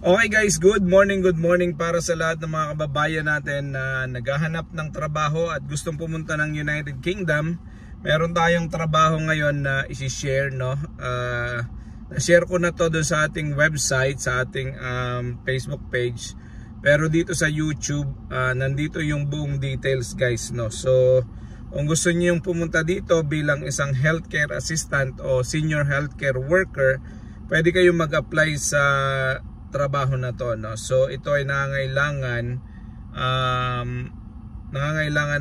Okay guys, good morning para sa lahat ng mga kababayan natin na naghahanap ng trabaho at gustong pumunta ng United Kingdom. Meron tayong trabaho ngayon na isi-share, no? Na-share ko na to doon sa ating website, sa ating Facebook page. Pero dito sa YouTube, nandito yung buong details guys, no? So, kung gusto niyo yung pumunta dito bilang isang healthcare assistant o senior healthcare worker, pwede kayong mag-apply sa trabaho na to, no? So ito ay nangangailangan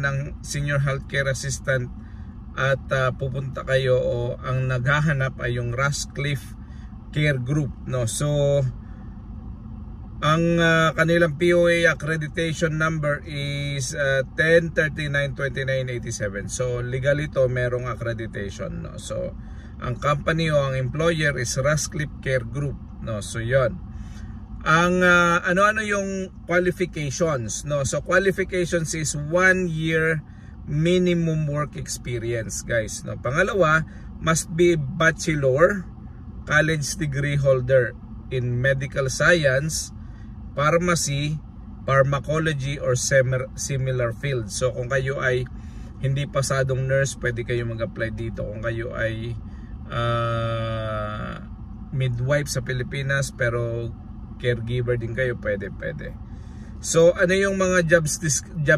ng senior healthcare assistant at pupunta kayo o ang naghahanap ay yung Ratcliffe Care Group, no? So ang kanilang POA accreditation number is 10392987. So legal ito, merong accreditation, no? So ang company o ang employer is Ratcliffe Care Group, no? So yon. Ang ano-ano yung qualifications, no? So qualifications is 1 year minimum work experience guys, no? Pangalawa, must be bachelor, college degree holder in medical science, pharmacy, pharmacology or similar field. So kung kayo ay hindi pasadong nurse, pwede kayo mag-apply dito. Kung kayo ay midwife sa Pilipinas pero caregiver din kayo, pwede. So ano yung mga job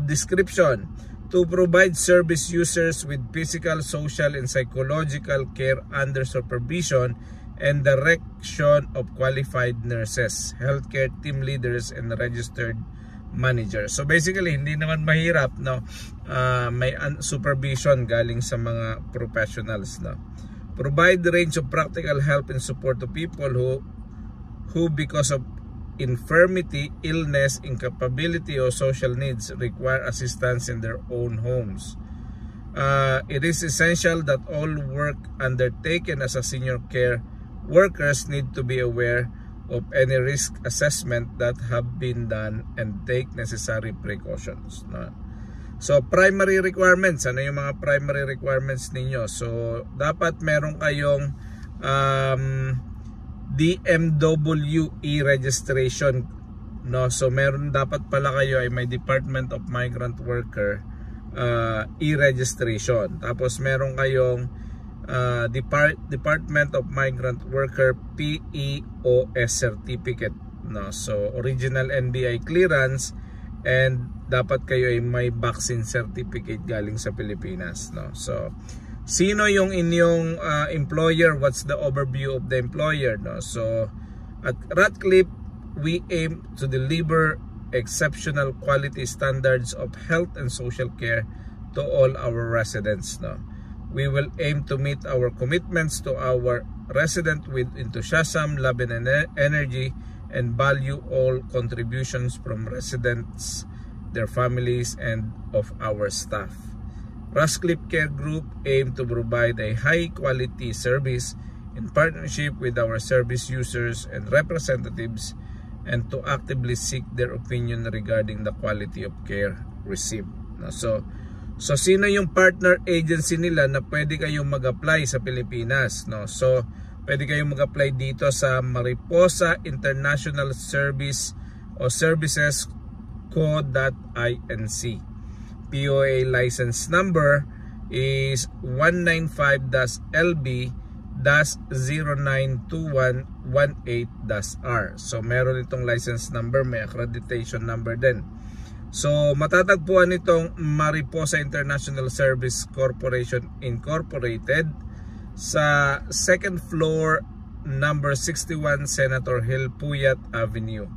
description? To provide service users with physical, social and psychological care under supervision and direction of qualified nurses, healthcare team leaders and registered managers. So basically hindi naman mahirap, no? May supervision galing sa mga professionals, no? Provide the range of practical help and support to people who because of infirmity, illness, incapability or social needs require assistance in their own homes. It is essential that all work undertaken as a senior care workers need to be aware of any risk assessment that have been done and take necessary precautions, no? So primary requirements, ano yung mga primary requirements ninyo? So dapat meron kayong DMWE registration, no? So meron dapat pala kayo ay may Department of Migrant Worker e-registration. Tapos meron kayong Department of Migrant Worker PEOS certificate, no? So original NBI clearance and dapat kayo ay may vaccine certificate galing sa Pilipinas, no? So sino yung inyong employer? What's the overview of the employer, no? So at Ratcliffe, we aim to deliver exceptional quality standards of health and social care to all our residents, no? We will aim to meet our commitments to our residents with enthusiasm, love and energy, and value all contributions from residents, their families and of our staff. Ratcliffe Care Group aim to provide a high quality service in partnership with our service users and representatives and to actively seek their opinion regarding the quality of care received. So sino yung partner agency nila na pwede kayong mag-apply sa Pilipinas, no? So pwede kayong mag-apply dito sa Mariposa International Service o Services Co.inc. POA license number is 195-LB-092118-R. So meron itong license number, may accreditation number din. So matatagpuan itong Mariposa International Service Corporation Incorporated sa second floor, number 61 Senator Hill Puyat Avenue,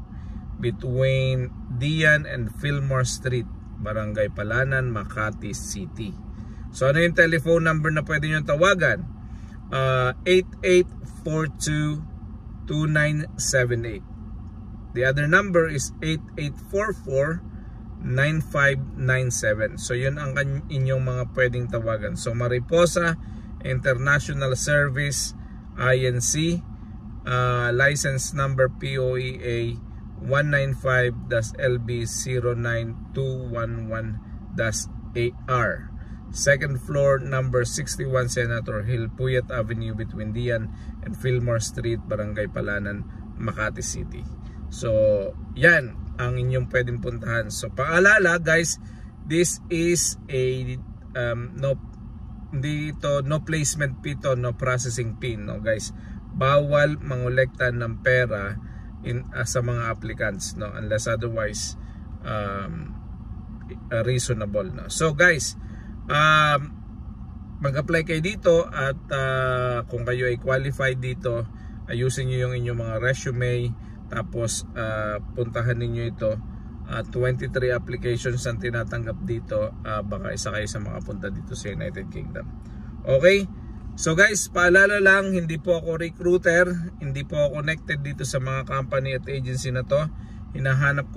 between Dian and Fillmore Street, Barangay Palanan, Makati City. So ano yung telephone number na pwede nyo tawagan? 8842-2978. The other number is 8844-9597. So yun ang inyong mga pwedeng tawagan. So Mariposa International Service INC, license number POEA 195-LB-09211-AR, second floor, number 61 Senator Hill Puyat Avenue, between Dian and Fillmore Street, Barangay Palanan, Makati City. So yan ang inyong pwedeng puntahan. So paalala guys, this is a no placement fee to, no processing fee, no guys. Bawal mangolekta ng pera sa mga applicants, no, unless otherwise reasonable, no. So guys, mag-apply kayo dito at kung kayo ay qualified dito, ayusin niyo yung inyong mga resume, tapos puntahan niyo ito. 23 applications ang tinatanggap dito, baka isa kayo sa mga punta dito sa United Kingdom. Okay? So guys, paalala lang, hindi po ako recruiter, hindi po ako connected dito sa mga company at agency na to. Hinahanap ko